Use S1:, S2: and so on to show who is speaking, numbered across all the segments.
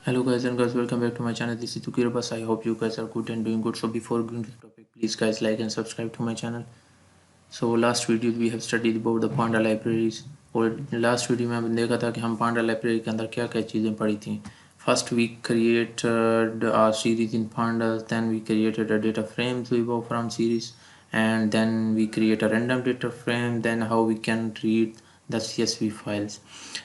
S1: Hello guys and girls, welcome back to my channel. This is Tukirabas. I hope you guys are good and doing good. So before going to the topic, please guys like and subscribe to my channel. So last video we have studied about the Panda libraries. और last video में हमने देखा था कि हम पांडा library के अंदर क्या क्या चीज़ें पढ़ी थी. First we created a series in pandas, then we created a data frame to evolve from series, and then we create a random data frame, then how we can read the CSV files.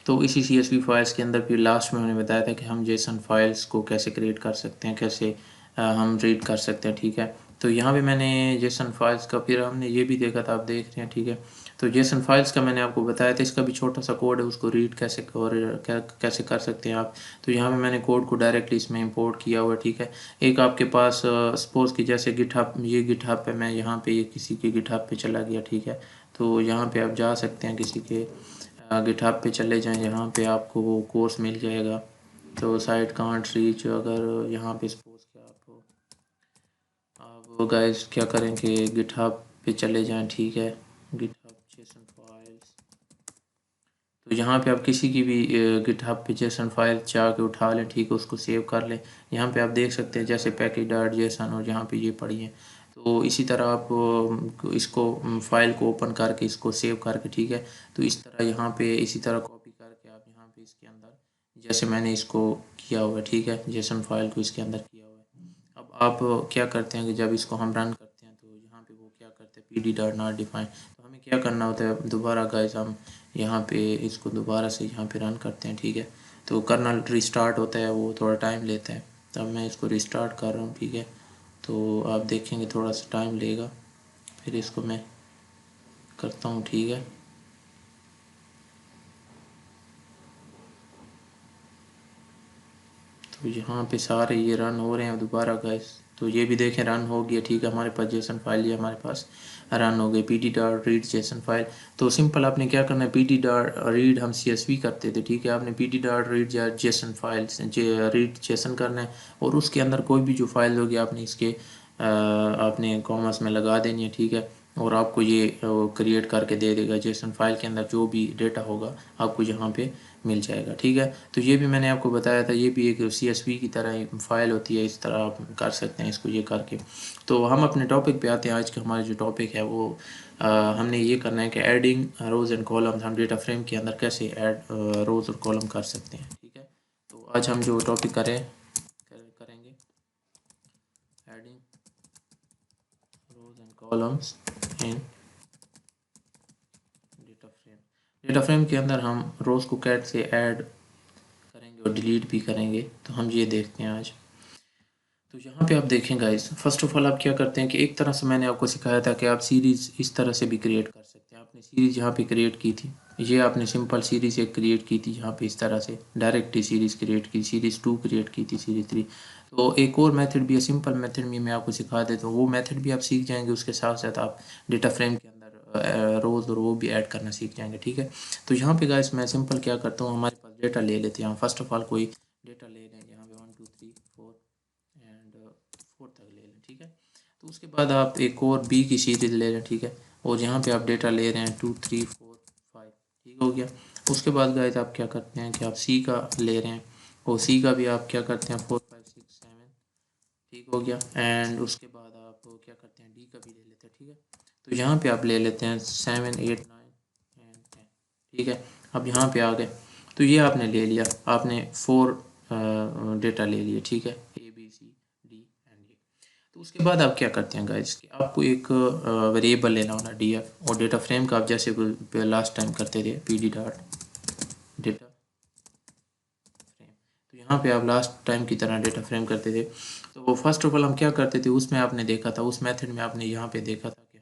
S1: तो इसी CSV files के अंदर फिर last में मैंने बताया था कि हम जेसन फाइल्स को कैसे क्रिएट कर सकते हैं, कैसे हम रीड कर सकते हैं. ठीक है, तो यहाँ पे मैंने जेसन फाइल्स का फिर हमने ये भी देखा था, आप देख रहे हैं. ठीक है, तो जेसन फाइल्स का मैंने आपको बताया था, इसका भी छोटा सा कोड है, उसको रीड कैसे और कैसे कर सकते हैं आप. तो यहाँ पे मैंने कोड को डायरेक्टली इसमें इंपोर्ट किया हुआ है. ठीक है, एक आपके पास सपोज़ कि जैसे गिटहब, ये गिटहब पे मैं यहाँ पे ये किसी के गिटहब पे चला गया. ठीक है, तो यहाँ पे आप जा सकते हैं, किसी के गिटहब पे चले जाएं, यहाँ पे आपको वो कोर्स मिल जाएगा. तो साइट कांट रीच, अगर यहाँ पे सपोज कि आप गाइस क्या करेंगे, गिटहब पे चले जाएं. ठीक है, गिटहब जेसन फाइल्स, तो यहाँ पे आप किसी की भी गिटहब पे जेसन फाइल चाह के उठा लें. ठीक है, उसको सेव कर लें. यहाँ पे आप देख सकते हैं जैसे पैकेज डॉट जेसन, और यहाँ पे ये पड़ी है. तो इसी तरह आप इसको फाइल को ओपन करके इसको सेव करके, ठीक है, तो इस तरह यहाँ पे इसी तरह कॉपी करके आप यहाँ पे इसके अंदर जैसे मैंने इसको किया हुआ है. ठीक है, जेसन फाइल को इसके अंदर किया हुआ है. अब आप क्या करते हैं कि जब इसको हम रन करते हैं तो यहाँ पे वो क्या करते हैं, pd डॉट नॉट डिफाइन. तो हमें क्या करना होता है, दोबारा गाइस हम यहाँ पे इसको दोबारा से यहाँ पे रन करते हैं. ठीक है, तो कर्नल रिस्टार्ट होता है, वो थोड़ा टाइम लेता है. तब मैं इसको रिस्टार्ट कर रहा हूँ. ठीक है, तो आप देखेंगे थोड़ा सा टाइम लेगा, फिर इसको मैं करता हूँ. ठीक है, तो यहाँ पे सारे ये रन हो रहे हैं दोबारा गाइस. तो ये भी देखें रन हो गया. ठीक है, हमारे पास जेसन फाइल ये हमारे पास रन हो गई, pd dot read JSON file. तो सिंपल आपने क्या करना है, pd डॉट रीड हम CSV करते थे. ठीक है, आपने pd dot read JSON file read Jason करना है, और उसके अंदर कोई भी जो फाइल होगी आपने इसके आपने कॉमर्स में लगा देनी है. ठीक है, और आपको ये क्रिएट करके दे देगा. जेसन फाइल के अंदर जो भी डेटा होगा आपको यहाँ पे मिल जाएगा. ठीक है, तो ये भी मैंने आपको बताया था, ये भी एक CSV की तरह फाइल होती है. इस तरह आप कर सकते हैं इसको ये करके. तो हम अपने टॉपिक पे आते हैं. आज का हमारा जो टॉपिक है वो हमने ये करना है कि एडिंग रोज़ एंड कॉलम्स, हम डेटा फ्रेम के अंदर कैसे ऐड रोज़ और कॉलम कर सकते हैं. ठीक है, तो आज हम जो टॉपिक करेंगे adding rows and columns in data frame. Data frame के अंदर हम रोज़ को कैसे ऐड करेंगे और डिलीट भी करेंगे, तो हम ये देखते हैं आज. तो यहाँ पे आप देखें गाइस, फर्स्ट ऑफ ऑल आप क्या करते हैं कि एक तरह से मैंने आपको सिखाया था कि आप सीरीज़ इस तरह से भी क्रिएट कर सकते हैं. आपने सीरीज़ यहाँ पे क्रिएट की थी, ये आपने सिंपल सीरीज़ एक क्रिएट की थी यहाँ पे इस तरह से डायरेक्ट ही सीरीज़ क्रिएट की, सीरीज़ 2 क्रिएट की थी, सीरीज़ 3. तो एक और मेथड भी है, सिंपल मेथड में मैं आपको सिखा देता हूँ. वो मेथड भी आप सीख जाएंगे, उसके साथ साथ आप डेटा फ्रेम के अंदर रोज़ और वो भी ऐड करना सीख जाएंगे. ठीक है, तो यहाँ पे गाइस मैं सिंपल क्या करता हूँ, हमारे पास डेटा ले लेते हैं. फर्स्ट ऑफ ऑल कोई डेटा ले लें, यहाँ पे 1 2 3 4 एंड 4 तक ले लें. ठीक है, तो उसके बाद आप एक और बी की सीरीज ले लें. ठीक है, और यहाँ पे आप डेटा ले रहे हैं 2 3 4 5. ठीक हो गया. उसके बाद गाइस आप क्या करते हैं कि आप सी का ले रहे हैं, और सी का भी आप क्या करते हैं 4 5 6 7. ठीक हो गया. एंड उसके बाद आप क्या करते हैं, डी का भी ले लेते हैं. ठीक है, तो यहाँ पे आप ले लेते हैं 7 8 9 एंड 10. ठीक है, अब यहाँ पे आ गए, तो ये आपने ले लिया, आपने 4 डेटा ले लिए. ठीक है, A B C D and A. तो उसके बाद आप क्या करते हैं गाइस कि आपको एक वेरिएबल लेना होना df, और डेटा फ्रेम का आप जैसे लास्ट टाइम करते थे pd डॉट डेटा फ्रेम. तो यहाँ पे आप लास्ट टाइम की तरह डेटा फ्रेम करते थे. तो फर्स्ट ऑफ ऑल हम क्या करते थे, उसमें आपने देखा था, उस मेथड में आपने यहाँ पे देखा था कि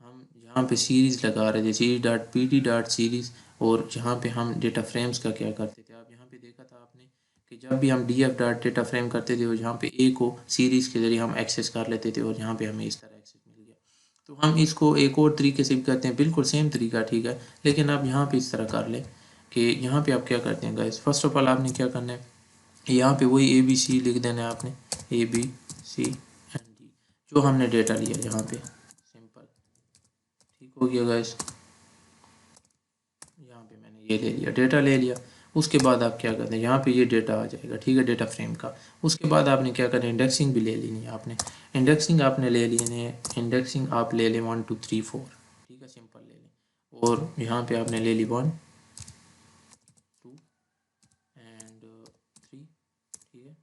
S1: हम यहाँ पे सीरीज़ लगा रहे थे, series dot pd dot series. और जहाँ पे हम डेटा फ्रेम्स का क्या करते थे, आप यहाँ पे देखा था आपने कि जब भी हम df डॉट डेटा फ्रेम करते थे, और यहाँ पे ए को सीरीज़ के ज़रिए हम एक्सेस कर लेते थे, और यहाँ पे हमें इस तरह एक्सेस मिल गया. तो हम इसको एक और तरीके से भी करते हैं, बिल्कुल सेम तरीका. ठीक है, लेकिन आप यहाँ पे इस तरह कर लें कि यहाँ पे आप क्या करते हैं गाइस, फर्स्ट ऑफ ऑल आपने क्या करना है, यहाँ पे वही ABC लिख देना है आपने, ABC एंड D, जो हमने डेटा लिया यहाँ पे सिंपल. ठीक हो गया गाइस, यहाँ पे मैंने ये ले लिया, डेटा ले लिया. उसके बाद आप क्या करते हैं, यहाँ पे ये डेटा आ जाएगा, ठीक है, डेटा फ्रेम का। उसके बाद आपने क्या करना है, इंडेक्सिंग भी ले लेनी है आपने। इंडेक्सिंग आपने ले लेनी है, इंडेक्सिंग आप ले लें 1 2 3 4, ठीक है, सिंपल ले लें। और यहाँ पे आपने ले ली 1 2 एंड 3, ठीक है,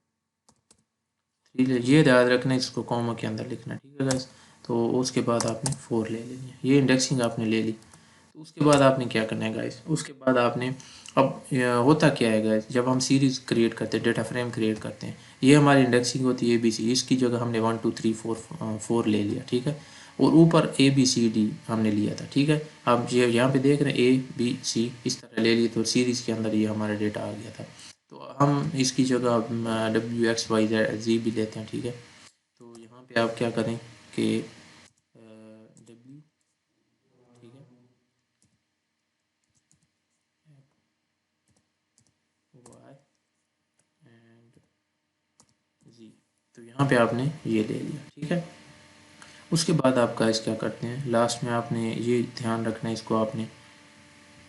S1: 3 ले, ये याद रखना इसको कॉमा के अंदर लिखना, ठीक है गाइस। तो उसके बाद आपने 4 ले लेनी है, ये इंडेक्सिंग आपने ले ली। तो उसके बाद आपने क्या करना है गाइस, उसके बाद आपने अब होता क्या है गाइस, जब हम सीरीज़ क्रिएट करते हैं, डेटा फ्रेम क्रिएट करते हैं, ये हमारी इंडेक्सिंग होती है ABC, इसकी जगह हमने 1 2 3 4 ले लिया, ठीक है। और ऊपर ABCD हमने लिया था, ठीक है। अब ये यहाँ पे देख रहे हैं ABC इस तरह ले लिए, तो सीरीज़ के अंदर ये हमारा डेटा आ गया था। तो हम इसकी जगह WXYZ भी लेते हैं, ठीक है। तो यहाँ पे आप क्या करें कि W, ठीक है, Y एंड Z, तो यहाँ पे आपने ये ले लिया, ठीक है। उसके बाद आप गाइस क्या करते हैं, लास्ट में आपने ये ध्यान रखना है, इसको आपने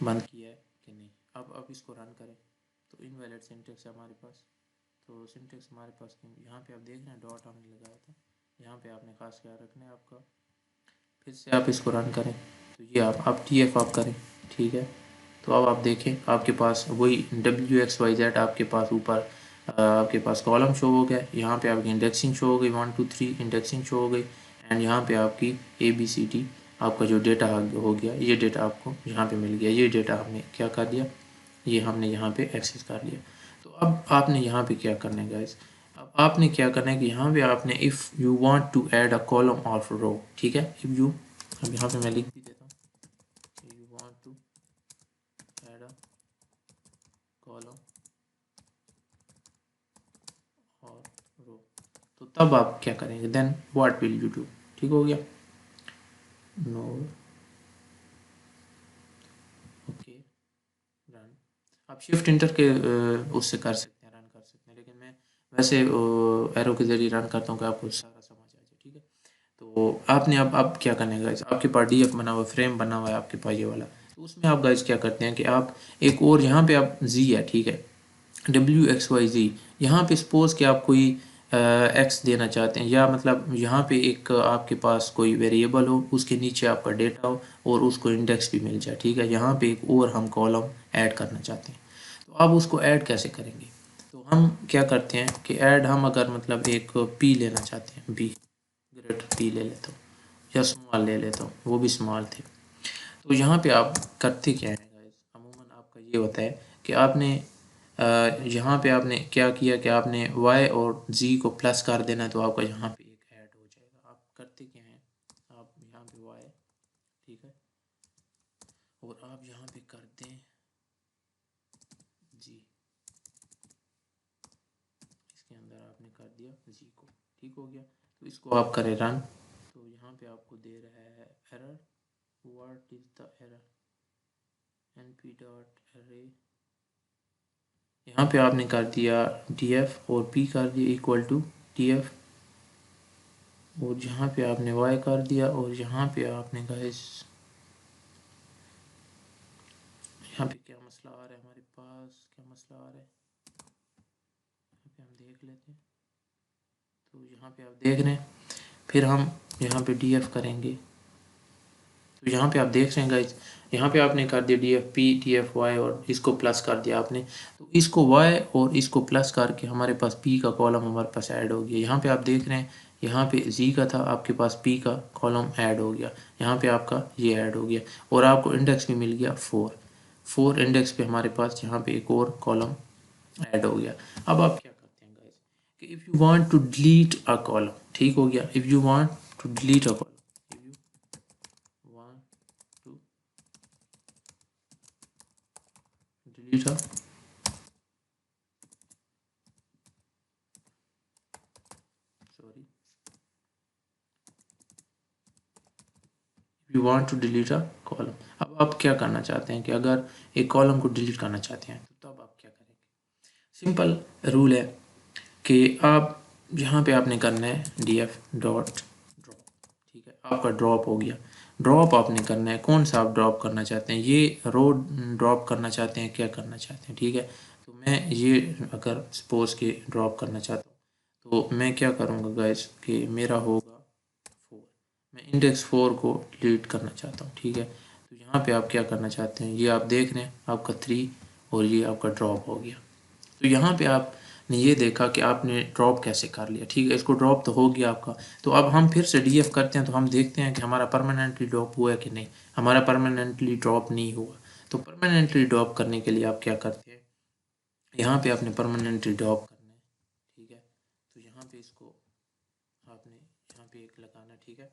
S1: बंद किया है कि नहीं। अब इसको रन करें तो इनवैलिड सिंटेक्स है हमारे पास। तो सिंटेक्स हमारे पास यहाँ पे आप देख रहे हैं डॉट हमने लगाया था, यहाँ पे आपने खास ख्याल रखना है आपका। फिर से आप इसको रन करें तो ये आप TF आप करें, ठीक है। तो अब आप देखें आपके पास वही WXYZ आपके पास ऊपर आपके पास कॉलम शो हो गया, यहाँ पे आपकी इंडेक्सिंग शो हो गई, 1 2 3 इंडेक्सिंग शो हो गई, एंड यहाँ पे आपकी ABCD आपका जो डेटा हो गया, ये डेटा आपको यहाँ पे मिल गया। ये डेटा हमने क्या कर दिया, ये हमने यहाँ पे एक्सेस कर लिया। तो अब आपने यहाँ पे क्या करना है गाइस, अब आपने क्या करना है कि यहाँ पे आपने if you want to add a column और रो, ठीक है, इफ़ यू, अब यहाँ पे मैं लिख भी देता हूँ, you want to add a column और रो, तो तब आप क्या करेंगे, then what will you do, ठीक हो गया। No, okay, run. आप शिफ्ट इंटर के उससे कर सकते हैं, रन कर सकते हैं, लेकिन मैं वैसे एरो के जरिए रन करता हूँ कि आपको सारा समझ आ जाए, ठीक है। तो आपने अब क्या करना है गाइस, आपके पास DF बना हुआ फ्रेम बना हुआ है आपके पास ये वाला। तो उसमें आप गाइस क्या करते हैं कि आप एक और यहाँ पे आप Z है, ठीक है, WXYZ, यहाँ पे सपोज कि आप कोई एक्स देना चाहते हैं, या मतलब यहाँ पे एक आपके पास कोई वेरिएबल हो, उसके नीचे आपका डेटा हो और उसको इंडेक्स भी मिल जाए, ठीक है। यहाँ पे एक और हम कॉलम ऐड करना चाहते हैं, तो आप उसको ऐड कैसे करेंगे। तो हम क्या करते हैं कि ऐड, हम अगर मतलब एक P लेना चाहते हैं, B ग्रेटर P ले लेता हूँ, या स्मॉल ले लेता हूँ, वो भी स्मॉल थे। तो यहाँ पे आप करते क्या है गाइस, अमूमन आपका ये होता है कि आपने यहाँ पे आपने क्या किया कि आपने Y और Z को प्लस कर देना, तो आपका यहाँ पे एक ऐड हो जाएगा। आप करते क्या हैं, आप यहाँ पे Y, ठीक है, और आप यहाँ पे कर दें G, इसके अंदर आपने कर दिया G को, ठीक हो गया। तो इसको आप करें रन, तो यहाँ पे आपको दे रहा है error, what is the error, np.array, यहाँ पे आपने कर दिया DF और P कर दिया इक्वल टू TF, और यहाँ पे आपने Y कर दिया, और यहाँ पे आपने गाइस, यहाँ पे क्या मसला आ रहा है हमारे पास, क्या मसला आ रहा है, यहाँ पे हम देख लेते हैं। तो यहाँ पे आप देख रहे हैं, फिर हम यहाँ पे DF करेंगे, तो यहाँ पे आप देख रहे हैं गाइस, यहाँ पे आपने कर दिया DF P TF Y और इसको प्लस कर दिया आपने। तो इसको Y और इसको प्लस करके हमारे पास P का कॉलम हमारे पास ऐड हो गया। यहाँ पे आप देख रहे हैं, यहाँ पे Z का था, आपके पास P का कॉलम ऐड हो गया, यहाँ पे आपका ये ऐड हो गया, और आपको इंडेक्स भी मिल गया 4 इंडेक्स पे हमारे पास यहाँ पे एक और कॉलम ऐड हो गया। अब आप क्या करते हैं गाइस कि if you want to delete a column, ठीक हो गया, if you want to delete a column, if you want to delete a, sorry, you want to delete a column. अब आप क्या करना चाहते हैं कि अगर एक कॉलम को डिलीट करना चाहते हैं, तो तब आप क्या करेंगे। सिंपल रूल है कि आप यहाँ पे आपने करना है DF डॉट ड्रॉप, ठीक है, आपका ड्रॉप हो गया। ड्रॉप आपने करना है, कौन सा आप ड्रॉप करना चाहते हैं, ये रो ड्रॉप करना चाहते हैं, क्या करना चाहते हैं, ठीक है। तो मैं ये अगर सपोज के ड्रॉप करना चाहता हूँ तो मैं क्या करूँगा गाइस कि मेरा होगा 4, मैं इंडेक्स 4 को डिलीट करना चाहता हूँ, ठीक है। तो यहाँ पे आप क्या करना चाहते हैं, ये आप देख रहे हैं आपका 3 और ये आपका ड्रॉप हो गया। तो यहाँ पे आपने ये देखा कि आपने ड्रॉप कैसे कर लिया, ठीक है। इसको ड्रॉप तो हो गया आपका। तो अब हम फिर से डीएफ करते हैं तो हम देखते हैं कि हमारा परमानेंटली ड्रॉप हुआ है कि नहीं। हमारा परमानेंटली ड्रॉप नहीं हुआ। तो परमानेंटली ड्रॉप करने के लिए आप क्या करते हैं, यहाँ पे आपने परमानेंटली ड्रॉप करना है, ठीक है। तो यहाँ पे इसको आपने यहाँ पे एक लगाना, ठीक है।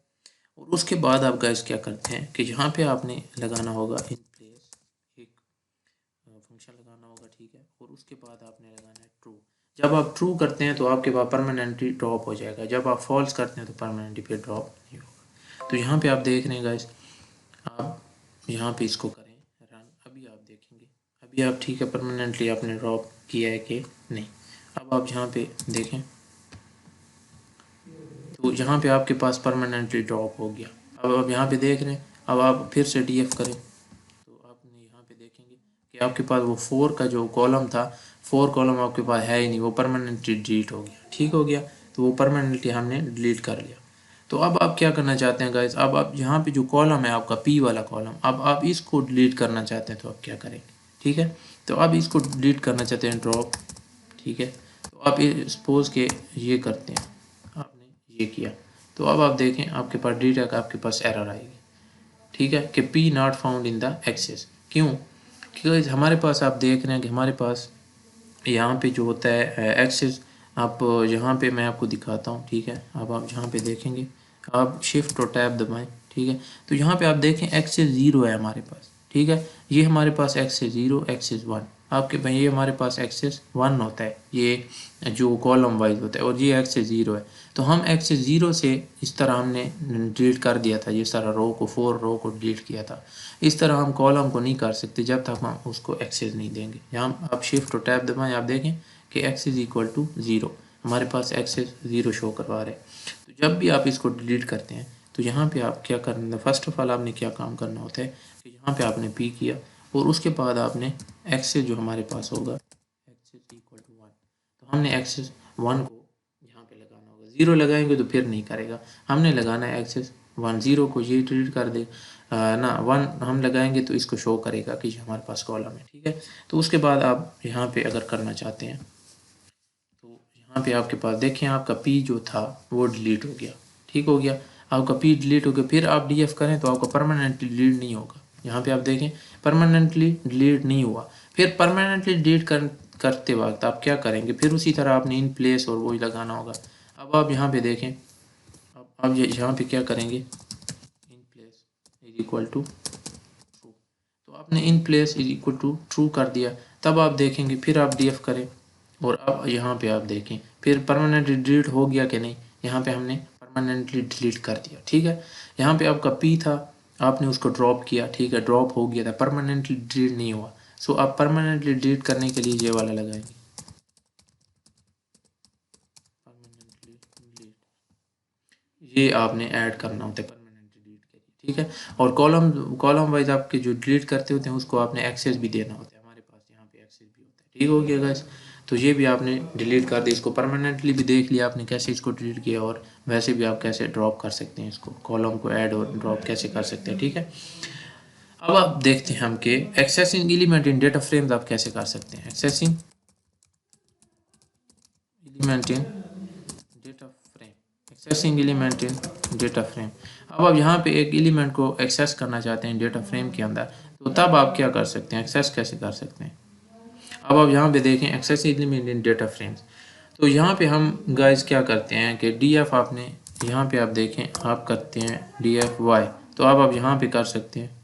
S1: और उसके बाद आप गाइस क्या करते हैं कि यहाँ पे आपने लगाना होगा इन प्लेस एक फंक्शन लगाना होगा, ठीक है। और उसके बाद आपने लगाना है ट्रू। जब आप ट्रू करते हैं तो आपके पास परमानेंटली ड्रॉप हो जाएगा, जब आप फॉल्स करते हैं तो परमानेंटली पे ड्रॉप नहीं होगा। तो यहाँ पे आप देख रहे हैं गाइस, आप यहाँ पे इसको करें रन, अभी आप देखेंगे, अभी आप ठीक है परमानेंटली आपने ड्रॉप किया है कि नहीं। अब आप यहाँ पे देखें तो यहाँ पे आपके पास परमानेंटली ड्रॉप हो गया। अब आप यहाँ पे देख रहे हैं, अब आप फिर से डीएफ करें तो आपने यहाँ पे देखेंगे कि आपके पास वो 4 का जो कॉलम था, 4 कॉलम आपके पास है ही नहीं, वो परमानेंटली डिलीट हो गया, ठीक हो गया। तो वो परमानेंटली हमने डिलीट कर लिया। तो अब आप क्या करना चाहते हैं गाइस, अब आप यहाँ पे जो कॉलम है आपका पी वाला कॉलम, अब आप इसको डिलीट करना चाहते हैं तो आप क्या करेंगे, ठीक है। तो अब इसको डिलीट करना चाहते हैं ड्रॉप, ठीक है। तो आप सपोज के ये करते हैं, आपने ये किया तो अब आप देखें आपके पास डिलीट, आपके पास एरर आएगी, ठीक है, कि P not found in the axis. क्यों, क्योंकि हमारे पास आप देख रहे हैं कि हमारे पास यहाँ पे जो होता है एक्सेस, आप यहाँ पे मैं आपको दिखाता हूँ, ठीक है। अब आप यहाँ पे देखेंगे, आप शिफ्ट और टैब दबाएं, ठीक है। तो यहाँ पे आप देखें एक्सेस 0 है हमारे पास, ठीक है। ये हमारे पास एक्सेस 0, एक्सेस 1, आपके भाई ये हमारे पास एक्सेस 1 होता है, ये जो कॉलम वाइज होता है, और ये एक्सेस 0 है। तो हम एक्सेस 0 से इस तरह हमने डिलीट कर दिया था, जिस तरह रो को 4 रो को डिलीट किया था, इस तरह हम कॉलम को नहीं कर सकते जब तक हम उसको एक्सेस नहीं देंगे। यहाँ आप शिफ्ट और टैब दबाएं, आप देखें कि एक्सेस इक्वल टू 0, हमारे पास एक्सेस 0 शो करवा रहे हैं। तो जब भी आप इसको डिलीट करते हैं तो यहाँ पे आप क्या करना है, फर्स्ट ऑफ ऑल आपने क्या काम करना होता है कि यहाँ पे आपने पी किया और उसके बाद आपने एक्सेस जो हमारे पास होगा एक्सेस इक्वल टू 1, तो हमने एक्सेस 1 को यहाँ पे लगाना होगा। 0 लगाएंगे तो फिर नहीं करेगा, हमने लगाना है एक्सेस 1, 0 को ये डिलीट कर दे ना, 1 हम लगाएंगे तो इसको शो करेगा कि हमारे पास कॉलम है, ठीक है। तो उसके बाद आप यहाँ पे अगर करना चाहते हैं तो यहाँ पे आपके पास देखें आपका पी जो था वो डिलीट हो गया, ठीक हो गया। आपका पी डिलीट हो गया, फिर आप डीएफ करें तो आपका परमानेंटली डिलीट नहीं होगा। यहाँ पे आप देखें परमानेंटली डिलीट नहीं हुआ। फिर परमानेंटली डिलीट करते वक्त आप क्या करेंगे, फिर उसी तरह आपने इन प्लेस और वही लगाना होगा। अब आप यहाँ पे देखें, अब आप यहाँ पे क्या करेंगे, in place is equal to true, तो आपने in place is equal to true कर दिया। तब आप देखेंगे फिर आप डीएफ करें और अब यहाँ पे आप देखें फिर परमानेंटली डिलीट हो गया कि नहीं। यहाँ पे हमने परमानेंटली डिलीट कर दिया, ठीक है। यहाँ पे आपका पी था, आपने उसको ड्रॉप किया, ठीक है, ड्रॉप हो गया था, परमानेंटली डिलीट नहीं हुआ। सो आप परमानेंटली डिलीट करने के लिए ये वाला लगाएंगे, परमानेंटली डिलीट, ये आपने ऐड करना होता है परमानेंटली डिलीट के लिए, ठीक है। और कॉलम वाइज आपके जो डिलीट करते होते हैं उसको आपने एक्सेस भी देना होता है, हमारे पास यहाँ पे एक्सेस भी होता है, ठीक हो गया गाइस। तो ये भी आपने डिलीट कर दिया, इसको परमानेंटली भी देख लिया आपने कैसे इसको डिलीट किया, और वैसे भी आप कैसे ड्रॉप कर सकते हैं, इसको कॉलम को ऐड और ड्रॉप कैसे कर सकते हैं, ठीक है। अब आप देखते हैं हम कि accessing element in data frames आप कैसे कर सकते हैं। Accessing element in data frame, accessing element in data frame. अब आप यहाँ पे एक एलिमेंट को एक्सेस करना चाहते हैं डेटा फ्रेम के अंदर, तो तब आप क्या कर सकते हैं, एक्सेस कैसे कर सकते हैं। अब आप यहाँ पे देखें access element in data frames, तो यहाँ पे हम गाइस क्या करते हैं कि डी एफ आपने यहाँ पे आप देखें आप करते हैं डी एफ वाई, तो अब आप यहाँ पे कर सकते हैं।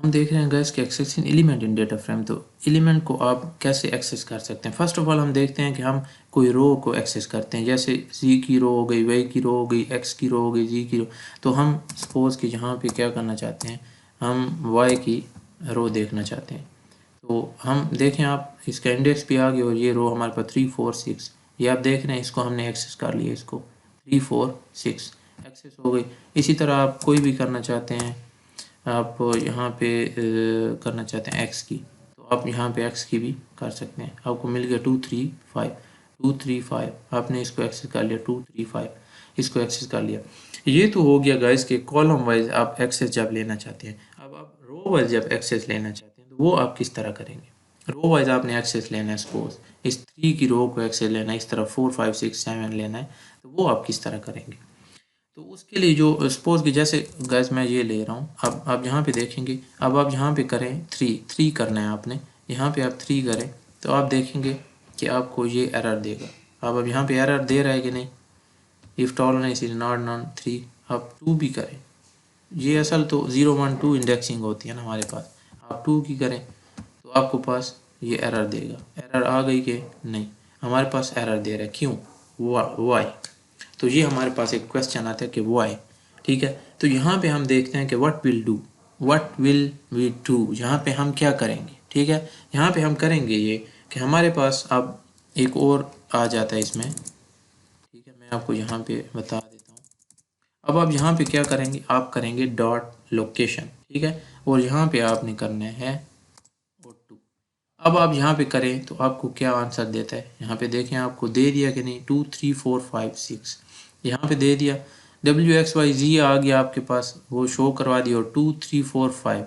S1: हम देख रहे हैं गाइस कि accessing element in data frame, तो एलिमेंट को आप कैसे एक्सेस कर सकते हैं। फर्स्ट ऑफ ऑल हम देखते हैं कि हम कोई रो को एक्सेस करते हैं, जैसे जी की रो हो गई, वाई की रो हो गई, एक्स की रो हो गई, जी की रो। तो हम सपोज कि यहाँ पे क्या करना चाहते हैं, हम वाई की रो देखना चाहते हैं। तो हम देखें आप इसका इंडेक्स भी आ गया और ये रो हमारे पास 3 4 6, ये आप देख रहे हैं, इसको हमने एक्सेस कर लिया, इसको 3 4 6। एक्सेस हो गई। इसी तरह आप कोई भी करना चाहते हैं, आप यहाँ पे करना चाहते हैं एक्स की, तो आप यहाँ पे एक्स की भी कर सकते हैं। आपको मिल गया 235, 235 आपने इसको एक्सेस कर लिया, 235 इसको एक्सेस कर लिया। ये तो हो गया गाइस के कॉलम वाइज आप एक्सेस जब लेना चाहते हैं। अब आप रो वाइज जब एक्सेस लेना चाहते हैं तो वो आप किस तरह करेंगे। रो वाइज आपने एक्सेस लेना है, सपोज इस 3 की रो को एक्सेस लेना है, इस तरह 4 5 6 7 लेना है, तो वो आप किस तरह करेंगे। तो उसके लिए जो सपोज कि जैसे गैस मैं ये ले रहा हूँ, अब आप यहाँ पे देखेंगे, अब आप यहाँ पे करें 3 करना है आपने, यहाँ पे आप 3 करें तो आप देखेंगे कि आपको ये एरर देगा। अब यहाँ पे एरर दे रहा है कि नहीं, if tolerance is not non 3। आप 2 भी करें, ये असल तो 0 1 2 इंडेक्सिंग होती है ना हमारे पास, आप 2 की करें तो आपको पास ये एरर देगा। एरर आ गई कि नहीं, हमारे पास एरर दे रहा है, क्यों, वाई। तो ये हमारे पास एक क्वेश्चन आता है कि वाई, ठीक है। तो यहाँ पे हम देखते हैं कि व्हाट विल वी डू, यहाँ पे हम क्या करेंगे, ठीक है। यहाँ पे हम करेंगे ये कि हमारे पास अब एक और आ जाता है इसमें, ठीक है। मैं आपको यहाँ पे बता देता हूँ। अब आप यहाँ पे क्या करेंगे, आप करेंगे डॉट लोकेशन, ठीक है, और यहाँ पे आपने करना है O2। अब आप यहाँ पे करें तो आपको क्या आंसर देता है, यहाँ पे देखें आपको दे दिया कि नहीं, 2 3 4 5 6 यहाँ पे दे दिया। WXYZ आ गया आपके पास, वो शो करवा दिया, और 2 3 4 5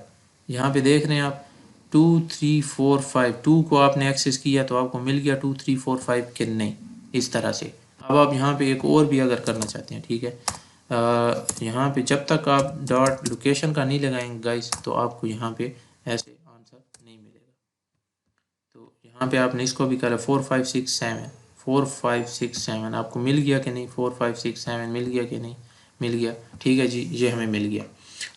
S1: यहाँ पे देख रहे हैं आप, 2 3 4 5 2 को आपने एक्सेस किया तो आपको मिल गया 2 3 4 5 के नहीं, इस तरह से। अब आप यहाँ पे एक और भी अगर करना चाहते हैं, ठीक है, यहाँ पे जब तक आप डॉट लोकेशन का नहीं लगाएंगे गाइस तो आपको यहाँ पे ऐसे आंसर नहीं मिलेगा। तो यहाँ पे आपने इसको भी करा 4 5 6 7 4 5 6 7 आपको मिल गया कि नहीं, 4 5 6 7 मिल गया कि नहीं, मिल गया, ठीक है जी, ये हमें मिल गया।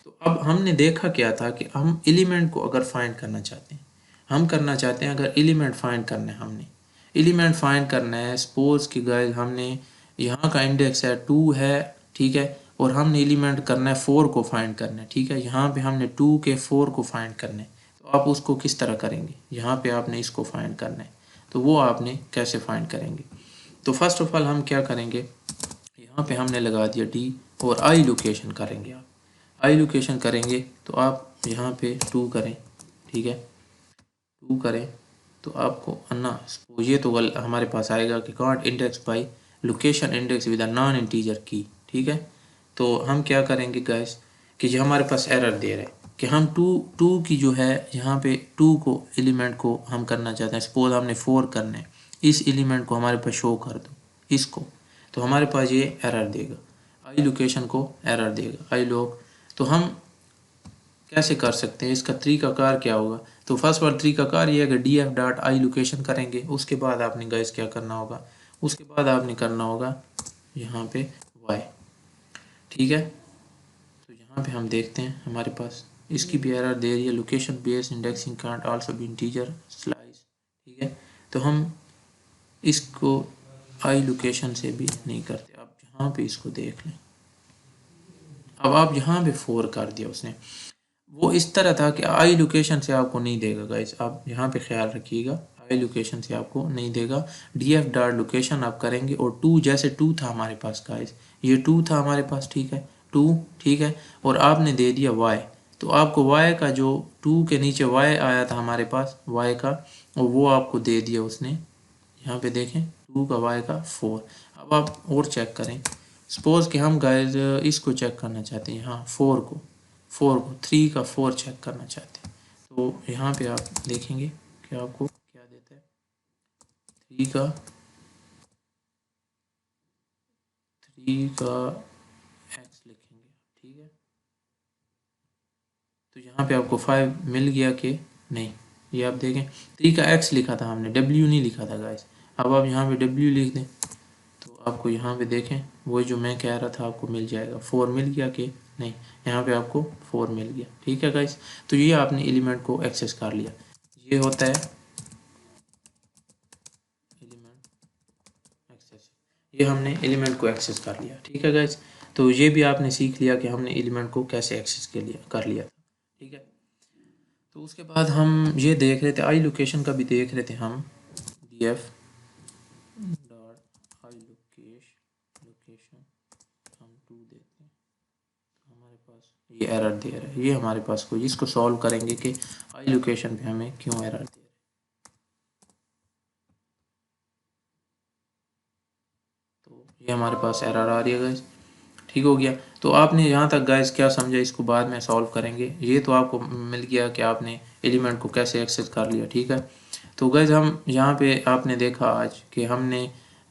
S1: तो अब हमने देखा क्या था कि हम एलिमेंट को अगर फाइंड करना चाहते हैं, हम करना चाहते हैं अगर एलिमेंट फाइंड करना है, हमने एलिमेंट फाइंड करना है, सपोज कि गाइस हमने यहाँ का इंडेक्स है 2 है, ठीक है, और हमने एलिमेंट करना है 4 को फाइंड करना है, ठीक है। यहाँ पे हमने 2 के 4 को फाइंड करना है, तो आप उसको किस तरह करेंगे, यहाँ पे आपने इसको फाइंड करना है, तो वो आपने कैसे फाइंड करेंगे। तो फर्स्ट ऑफ ऑल हम क्या करेंगे, यहाँ पे हमने लगा दिया डी और आई लोकेशन करेंगे। आप आई लोकेशन करेंगे तो आप यहाँ पे 2 करें, ठीक है, 2 करें तो आपको अन्ना ये तो हमारे पास आएगा कि can't index by location index with a non integer की, ठीक है। तो हम क्या करेंगे गाइस कि जो हमारे पास एरर दे रहा है कि हम टू की जो है यहाँ पे 2 को एलिमेंट को हम करना चाहते हैं, सपोज हमने 4 करना है, इस एलिमेंट को हमारे पास शो कर दो इसको, तो हमारे पास ये एरर देगा, आई लोकेशन को एरर देगा, आई लोग। तो हम कैसे कर सकते हैं, इसका तरीकाकार क्या होगा। तो फर्स्ट बार तरीकाकार ये है कि D F dot I location करेंगे, उसके बाद आपने गाइस क्या करना होगा, उसके बाद आपने करना होगा यहाँ पे वाई, ठीक है। तो यहाँ पे हम देखते हैं हमारे पास इसकी भी एरर दे रही है, location based indexing can't also be integer slice, ठीक है। तो हम इसको आई लोकेशन से भी नहीं करते। आप यहाँ पे इसको देख लें, अब आप यहाँ पे 4 कर दिया उसने, वो इस तरह था कि आई लोकेशन से आपको नहीं देगा गाइस, आप यहाँ पे ख्याल रखिएगा, आई लोकेशन से आपको नहीं देगा। डी एफ डॉट लोकेशन आप करेंगे और 2 जैसे 2 था हमारे पास गाइस, ये 2 था हमारे पास, ठीक है, 2, ठीक है, और आपने दे दिया वाई, तो आपको वाई का जो 2 के नीचे वाई आया था हमारे पास वाई का, और वो आपको दे दिया उसने, यहाँ पे देखें 2 का वाई का 4। अब आप और चेक करें, सपोज कि हम गाइस इसको चेक करना चाहते हैं, हाँ 4 को 3 का 4 चेक करना चाहते हैं, तो यहाँ पे आप देखेंगे कि आपको क्या देता है, 3 का एक्स लिखेंगे, ठीक है। तो यहाँ पे आपको 5 मिल गया कि नहीं, ये आप देखें 3 का एक्स लिखा था हमने, डब्ल्यू नहीं लिखा था गाइस। अब आप यहाँ पे डब्ल्यू लिख दें तो आपको यहाँ पे देखें वो जो मैं कह रहा था आपको मिल जाएगा, 4 मिल गया कि नहीं, यहाँ पे आपको 4 मिल गया, ठीक है गाइस। तो ये आपने एलिमेंट को एक्सेस कर लिया, ये होता है एलिमेंट एक्सेस, ये हमने एलिमेंट को एक्सेस कर लिया, ठीक है गाइस। तो ये भी आपने सीख लिया कि हमने एलिमेंट को कैसे एक्सेस कर लिया, ठीक है। तो उसके बाद हम ये देख रहे थे, आई लोकेशन का भी देख रहे थे हम, D F dot I location हम 2 देते ये एरर दे रहा है, ये हमारे पास कोई, इसको सॉल्व करेंगे कि आई लोकेशन पे हमें क्यों एरर दे रहा है। तो ये हमारे पास एरर आ रही है गाइस, ठीक हो गया। तो आपने यहाँ तक गाइस क्या समझा, इसको बाद में सॉल्व करेंगे। ये तो आपको मिल गया कि आपने एलिमेंट को कैसे एक्सेस कर लिया, ठीक है। तो गाइस हम यहाँ पे आपने देखा आज कि हमने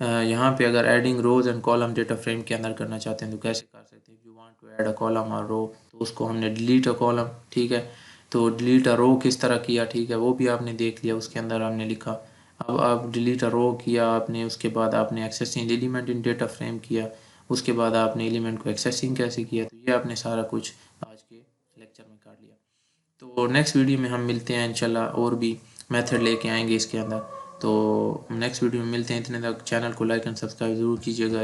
S1: यहाँ पे अगर adding rows and column data frame के अंदर करना चाहते हैं तो कैसे कर सकते हैं। You want to add a column और रो, तो उसको हमने डिलीट अ कॉलम, ठीक है। तो डिलीट अ रो किस तरह किया, ठीक है, वो भी आपने देख लिया, उसके अंदर हमने लिखा। अब आप डिलीट अ रो किया आपने, उसके बाद आपने accessing element in data frame किया, उसके बाद आपने एलिमेंट को एक्सेसिंग कैसे किया, तो ये आपने सारा कुछ आज के लेक्चर में कर लिया। तो नेक्स्ट वीडियो में हम मिलते हैं इंशाल्लाह, और भी मेथड लेके आएंगे इसके अंदर। तो नेक्स्ट वीडियो में मिलते हैं, इतने तक चैनल को लाइक एंड सब्सक्राइब ज़रूर कीजिएगा।